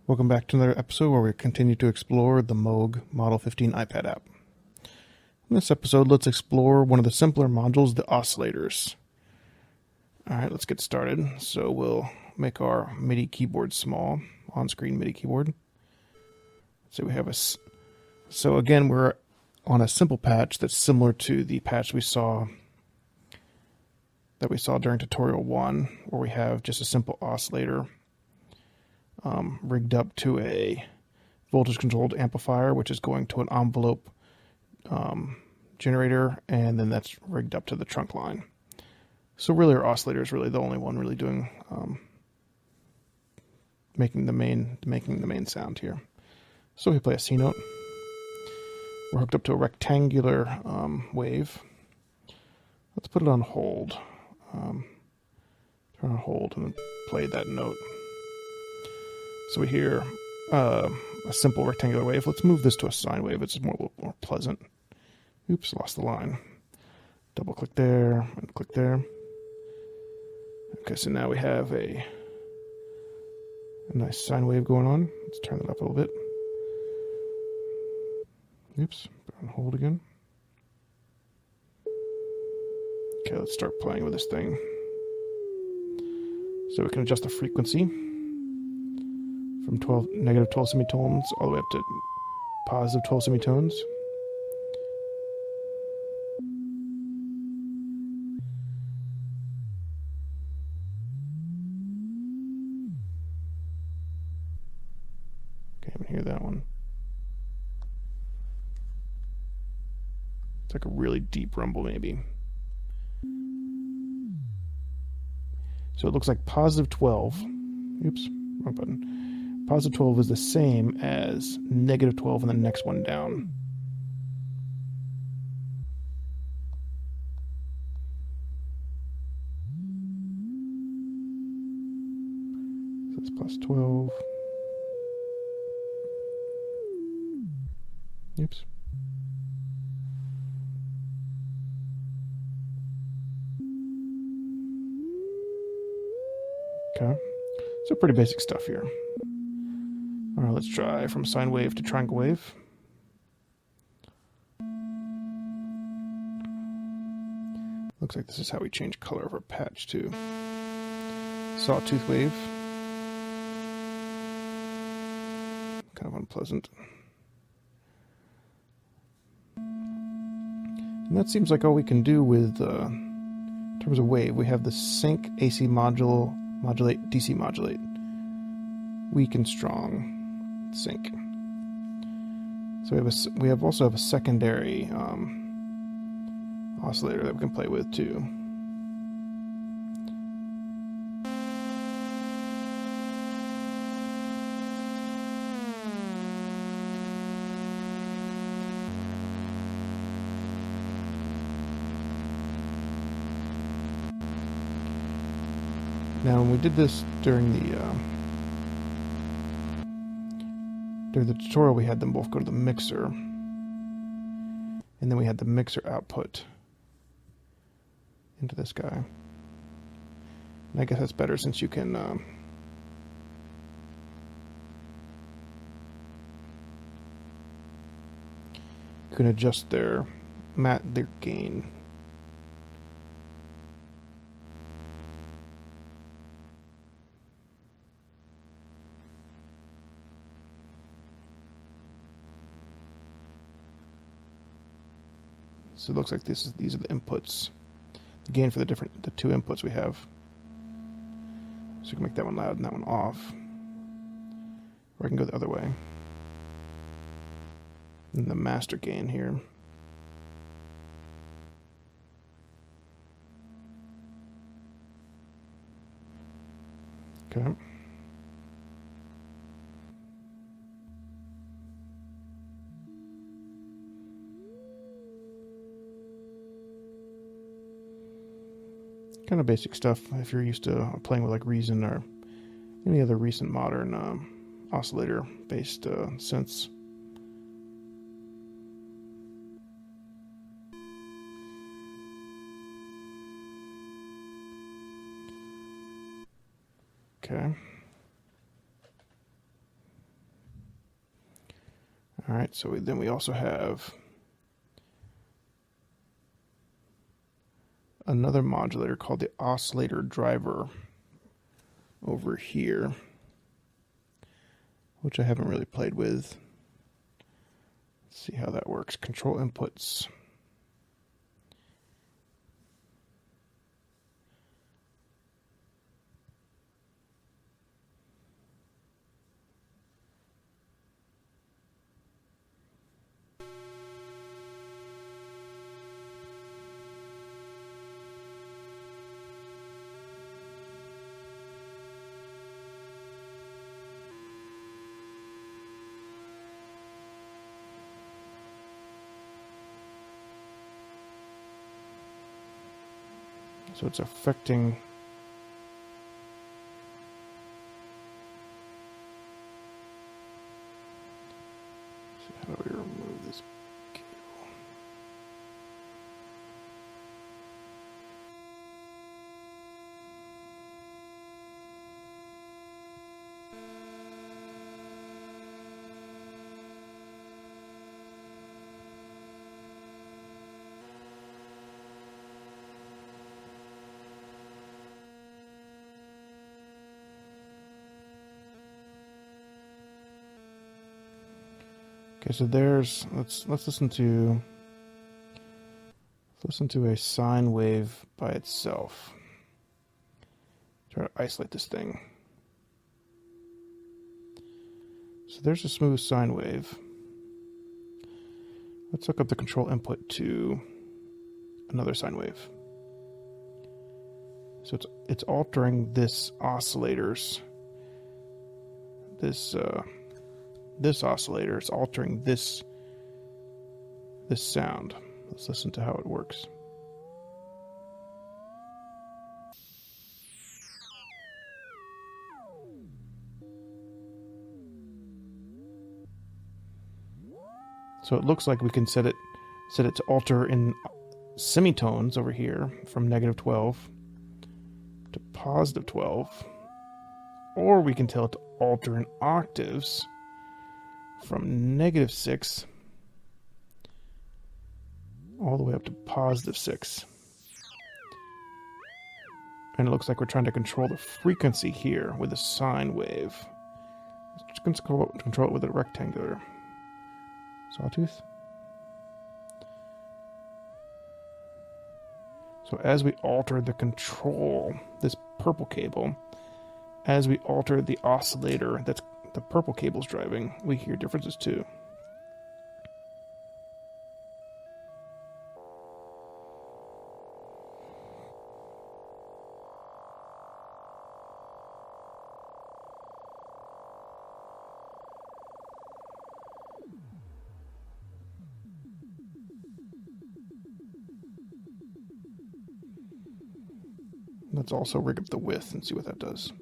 Welcome back to another episode where we continue to explore the Moog Model 15 iPad app. In this episode, let's explore one of the simpler modules, the oscillators. Alright, let's get started. So we'll make our MIDI keyboard small, on-screen MIDI keyboard. So we have so again, we're on a simple patch that's similar to the patch we saw during tutorial 1, where we have just a simple oscillator rigged up to a voltage-controlled amplifier, which is going to an envelope generator, and then that's rigged up to the trunk line. So really, our oscillator is really the only one really doing making the main sound here. So we play a C note. We're hooked up to a rectangular wave. Let's put it on hold. Turn on hold and then play that note. So we hear a simple rectangular wave. Let's move this to a sine wave. It's a little more pleasant. Oops, lost the line. Double click there and click there. Okay, so now we have a nice sine wave going on. Let's turn it up a little bit. Oops, put it on hold again. Okay, let's start playing with this thing. So we can adjust the frequency from negative 12 semitones all the way up to positive 12 semitones. Okay, I can hear that one. It's like a really deep rumble, maybe. So it looks like positive 12. Oops, wrong button. Positive 12 is the same as negative 12 and the next one down. So it's plus 12. Oops. Okay. So pretty basic stuff here. Alright, let's try from sine wave to triangle wave. Looks like this is how we change color of our patch to sawtooth wave. Kind of unpleasant. And that seems like all we can do with, in terms of wave. We have the sync, AC modulate, DC modulate. Weak and strong. Sync. So we also have a secondary oscillator that we can play with too. Now, when we did this during the tutorial, we had them both go to the mixer, and then we had the mixer output into this guy. And I guess that's better since you can adjust their gain. So it looks like these are the inputs, the gain for the two inputs we have. So you can make that one loud and that one off, or I can go the other way. And the master gain here. Okay. Kind of basic stuff if you're used to playing with like Reason or any other recent modern oscillator based synths. Okay. All right, so then we also have another modulator called the oscillator driver over here, which I haven't really played with. Let's see how that works. Control inputs. So it's affecting how do we remove this cable? Okay, so there's let's listen to a sine wave by itself. Try to isolate this thing. So there's a smooth sine wave. Let's hook up the control input to another sine wave. So it's altering this oscillator's this oscillator. It's altering this sound. Let's listen to how it works. So it looks like we can set it to alter in semitones over here from -12 to +12, or we can tell it to alter in octaves from -6 all the way up to +6. And it looks like we're trying to control the frequency here with a sine wave. Let's control it with a rectangular sawtooth. So as we alter the control, this purple cable, as we alter the oscillator that's the purple cable's driving, we hear differences too. Let's also rig up the width and see what that does.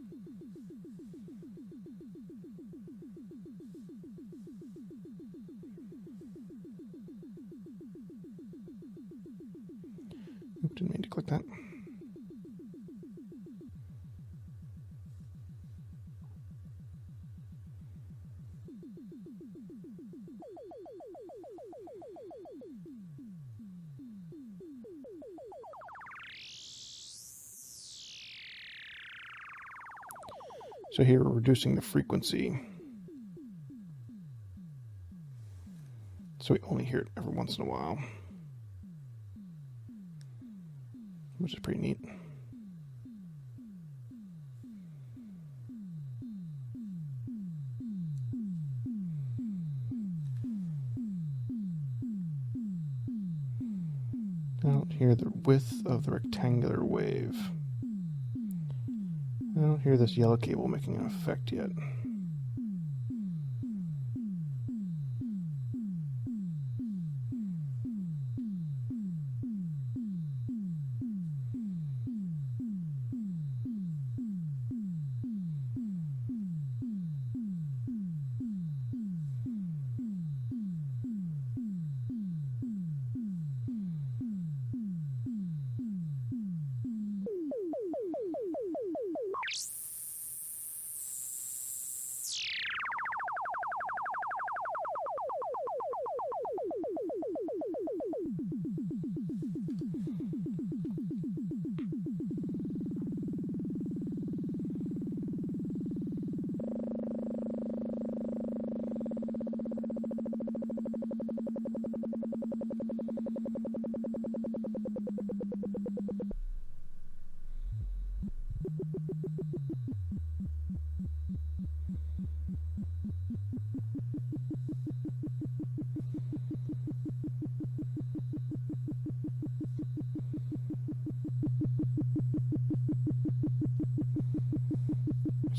Oops, didn't mean to click that. So here we're reducing the frequency. So we only hear it every once in a while, which is pretty neat. I don't hear the width of the rectangular wave. I don't hear this yellow cable making an effect yet.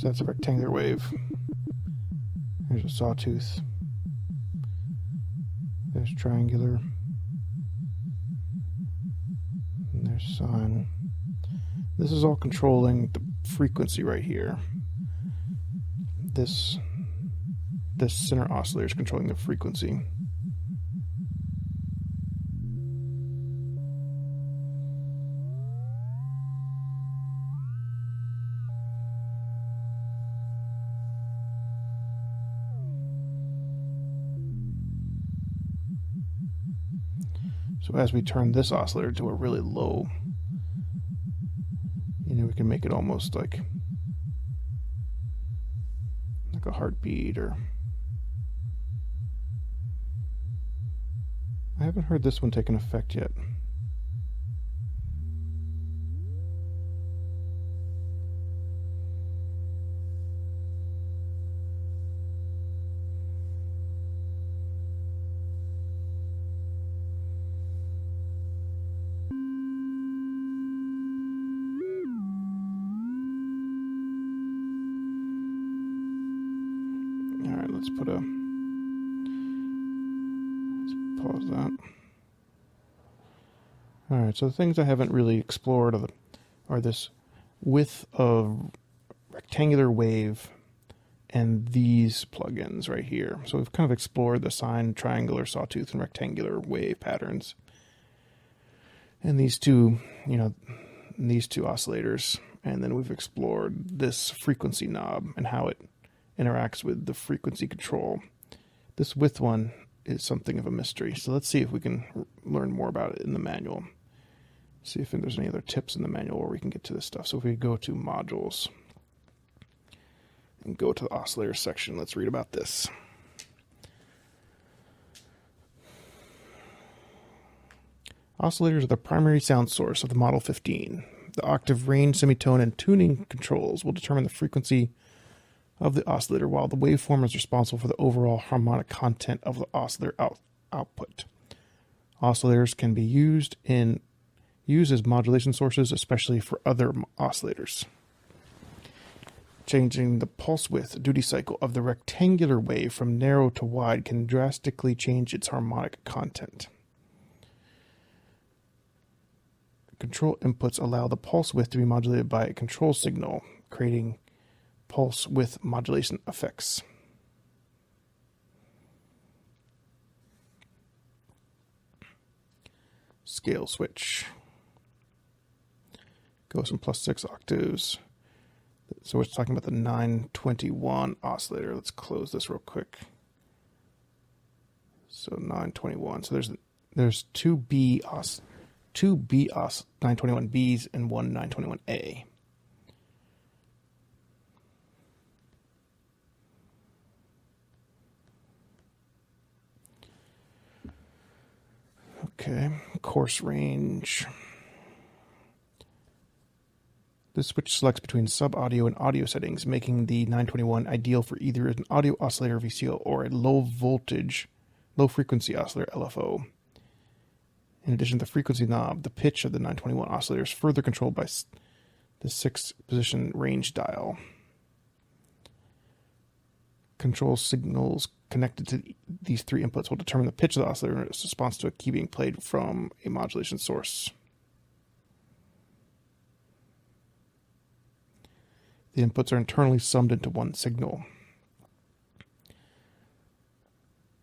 So that's a rectangular wave. There's a sawtooth. There's triangular. And there's sine. This is all controlling the frequency right here. This center oscillator is controlling the frequency. So as we turn this oscillator to a really low, we can make it almost like a heartbeat, or I haven't heard this one take an effect yet. Alright, let's pause that. Alright, so the things I haven't really explored are this width of rectangular wave and these plugins right here. So we've kind of explored the sine, triangular, sawtooth, and rectangular wave patterns. And these two oscillators. And then we've explored this frequency knob and how it interacts with the frequency control. This width one is something of a mystery. So let's see if we can learn more about it in the manual. See if there's any other tips in the manual where we can get to this stuff. So if we go to modules and go to the oscillator section, let's read about this. Oscillators are the primary sound source of the Model 15. The octave, range, semitone, and tuning controls will determine the frequency of the oscillator, while the waveform is responsible for the overall harmonic content of the oscillator output. Oscillators can be used as modulation sources, especially for other oscillators. Changing the pulse width duty cycle of the rectangular wave from narrow to wide can drastically change its harmonic content. Control inputs allow the pulse width to be modulated by a control signal, creating pulse width modulation effects. Scale switch. Goes from +6 octaves. So we're talking about the 921 oscillator. Let's close this real quick. So 921. So there's two 921Bs and one 921A. Okay, coarse range. This switch selects between sub-audio and audio settings, making the 921 ideal for either an audio oscillator VCO or a low frequency oscillator LFO. In addition to the frequency knob, the pitch of the 921 oscillator is further controlled by the 6-position range dial. Control signals connected to these three inputs will determine the pitch of the oscillator in response to a key being played from a modulation source. The inputs are internally summed into one signal.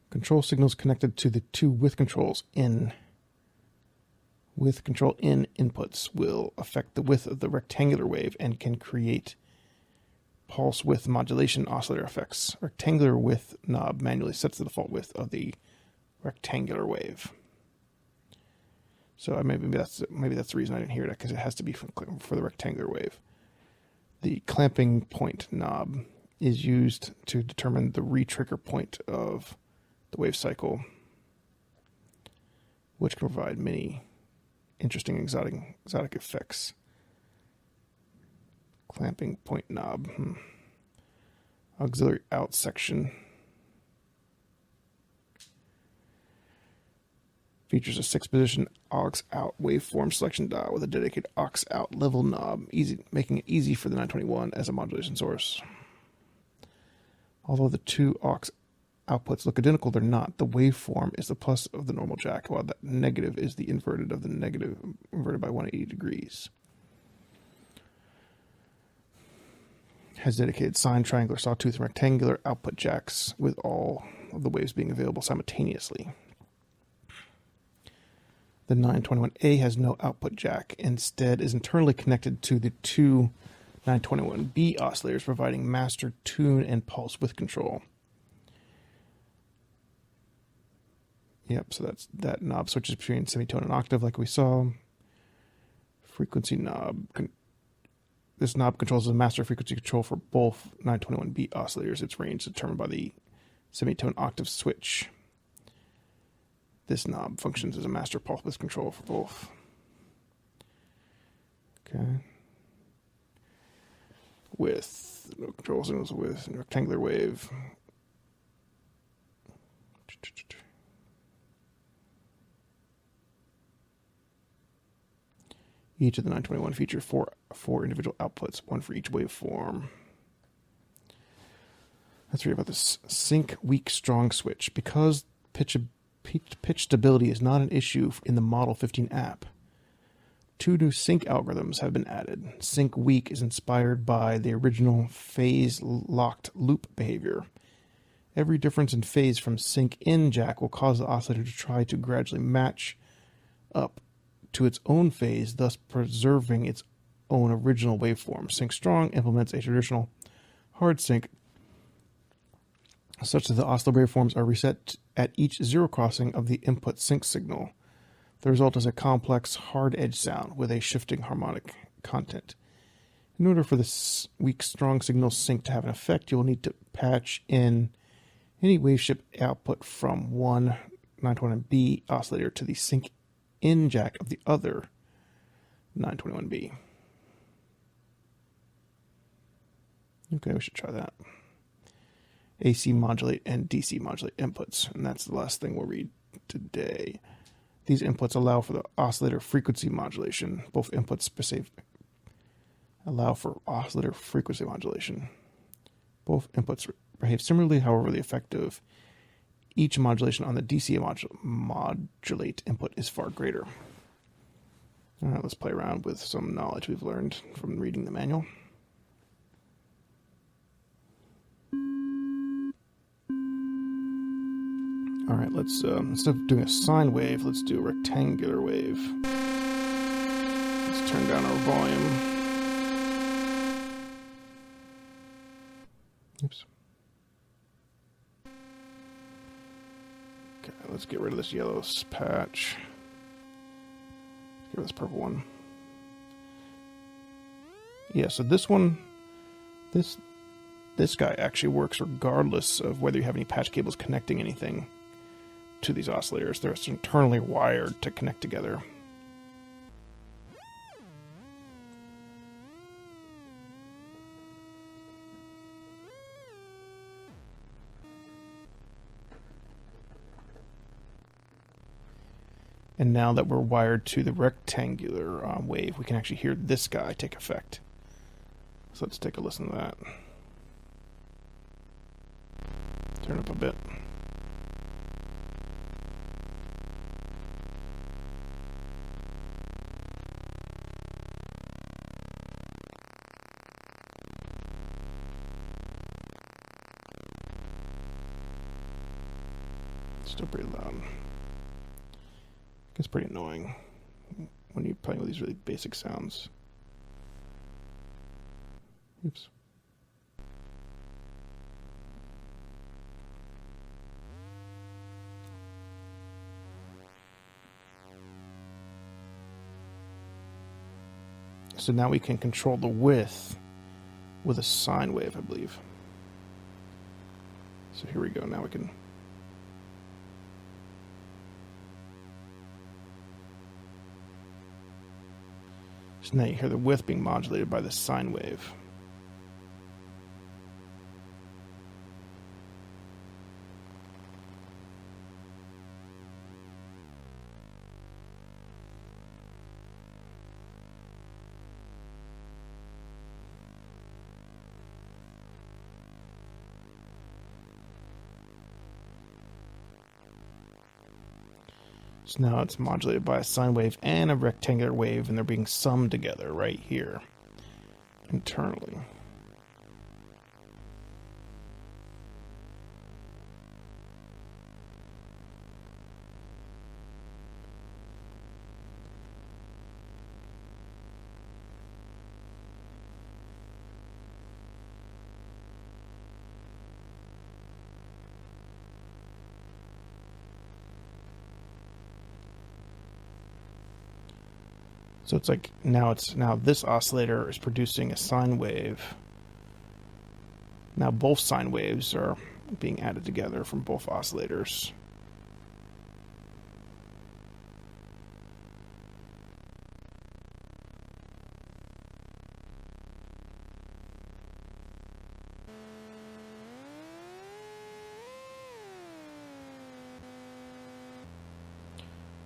Control signals connected to the two width controls in inputs will affect the width of the rectangular wave and can create pulse width modulation oscillator effects. Rectangular width knob manually sets the default width of the rectangular wave. So maybe that's the reason I didn't hear that, because it has to be for the rectangular wave. The clamping point knob is used to determine the re-trigger point of the wave cycle, which can provide many interesting exotic effects. Clamping point knob. Auxiliary out section. Features a 6-position aux out waveform selection dial with a dedicated aux out level knob, making it easy for the 921 as a modulation source. Although the two aux outputs look identical, they're not. The waveform is the plus of the normal jack, while the negative is the inverted of the negative, inverted by 180 degrees. Has dedicated sine, triangular, sawtooth, and rectangular output jacks, with all of the waves being available simultaneously. The 921A has no output jack, instead is internally connected to the two 921B oscillators, providing master, tune, and pulse width control. Yep, so that knob switches between semitone and octave like we saw. Frequency knob. This knob controls the master frequency control for both 921B oscillators. Its range is determined by the semitone octave switch. This knob functions as a master pulse width control for both. Okay. With no control signals with rectangular wave. Each of the 921 feature four individual outputs, one for each waveform. Let's read about this sync weak strong switch. Because pitch stability is not an issue in the Model 15 app, 2 new sync algorithms have been added. Sync weak is inspired by the original phase locked loop behavior. Every difference in phase from sync in jack will cause the oscillator to try to gradually match up to its own phase, thus preserving its own original waveform. Sync strong implements a traditional hard sync such that the oscillator waveforms are reset at each zero crossing of the input sync signal. The result is a complex hard edge sound with a shifting harmonic content. In order for this weak strong signal sync to have an effect, you'll need to patch in any waveshift output from one 921B oscillator to the sync in jack of the other 921B. Okay, we should try that. AC modulate and DC modulate inputs, and that's the last thing we'll read today. These inputs allow for the oscillator frequency modulation. Both inputs allow for oscillator frequency modulation. Both inputs behave similarly, however, the effect of each modulation on the DC modulate input is far greater. All right, let's play around with some knowledge we've learned from reading the manual. All right, let's instead of doing a sine wave, let's do a rectangular wave. Let's turn down our volume. Oops. Okay, let's get rid of this yellow patch. Let's get rid of this purple one. Yeah, so this one, this guy actually works regardless of whether you have any patch cables connecting anything to these oscillators. They're internally wired to connect together. And now that we're wired to the rectangular wave, we can actually hear this guy take effect. So let's take a listen to that. Turn up a bit. Still pretty loud. It's pretty annoying when you're playing with these really basic sounds. Oops. So now we can control the width with a sine wave, I believe. So here we go. Now we can... So now you hear the width being modulated by the sine wave. So now it's modulated by a sine wave and a rectangular wave, and they're being summed together right here internally. So it's like now this oscillator is producing a sine wave. Now both sine waves are being added together from both oscillators.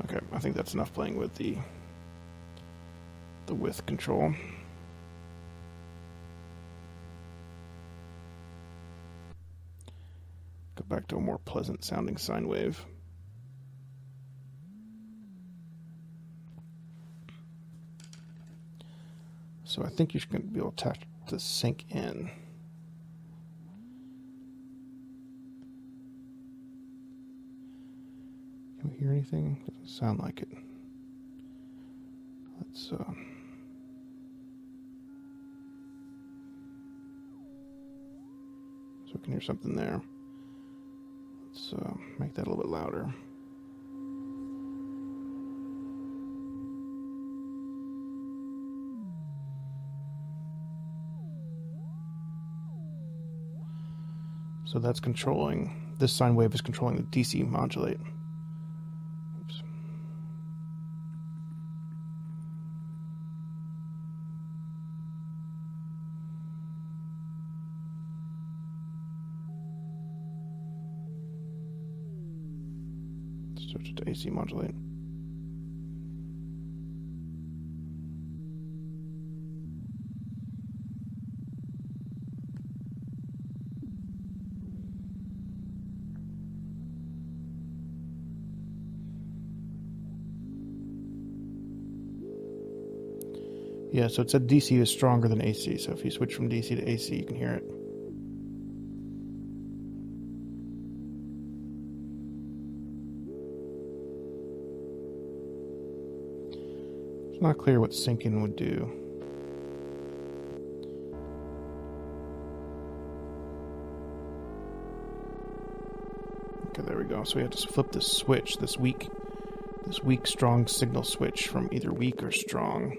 Okay, I think that's enough playing with the width control. Go back to a more pleasant sounding sine wave. So I think you should be able to attach the sync in. Can we hear anything? Doesn't sound like it. Let's so we can hear something there. Let's make that a little bit louder. So that's controlling, this sine wave is controlling the DC modulate. Oops. Switch it to AC modulate. Yeah, so it said DC is stronger than AC, so if you switch from DC to AC, you can hear it. It's not clear what syncing would do. Okay, there we go. So we have to flip this switch, this weak strong signal switch from either weak or strong.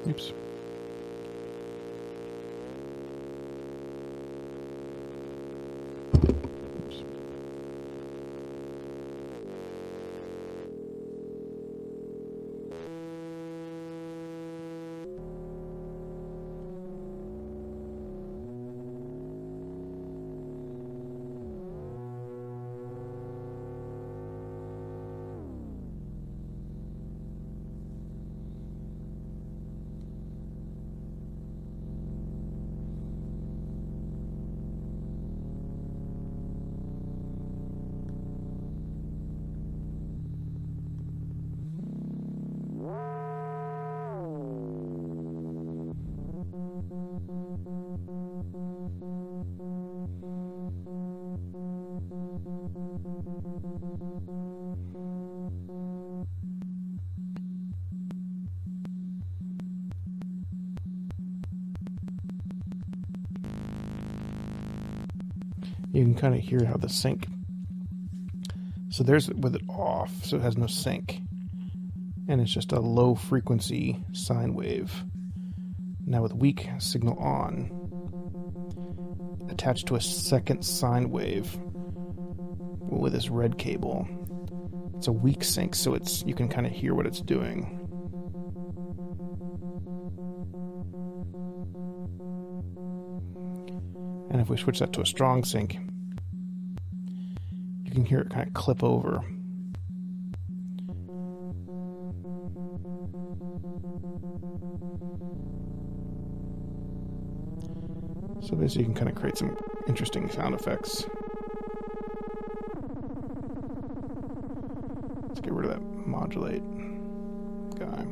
Oops. Oops. You can kind of hear how the sync. So there's with it off, so it has no sync. And it's just a low frequency sine wave. Now with weak signal on, attached to a second sine wave with this red cable. It's a weak sync, so you can kind of hear what it's doing. And if we switch that to a strong sync, you can hear it kind of clip over. So basically you can kind of create some interesting sound effects. Let's get rid of that modulate guy.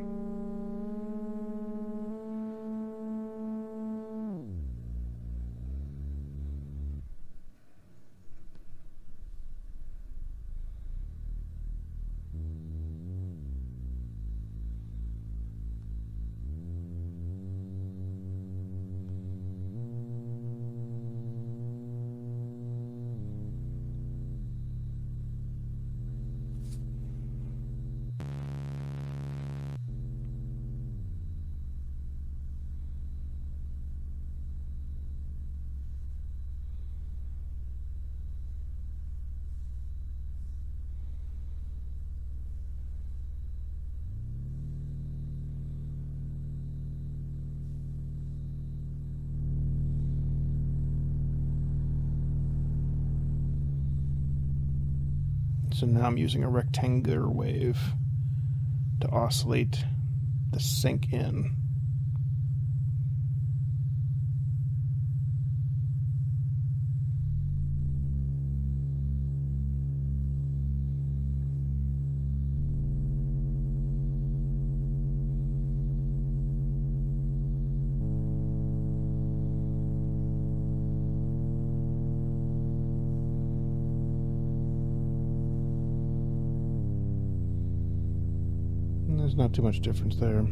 So now I'm using a rectangular wave to oscillate the sync in. There's not too much difference there.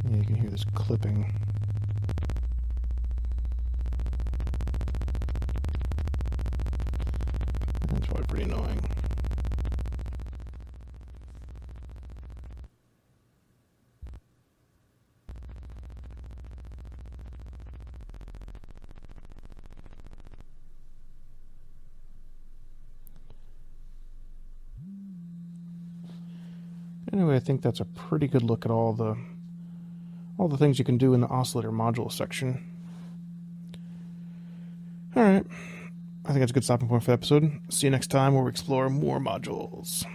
Yeah, you can hear this clipping. That's probably pretty annoying. Anyway, I think that's a pretty good look at all the things you can do in the oscillator module section. Alright, I think that's a good stopping point for the episode. See you next time where we explore more modules.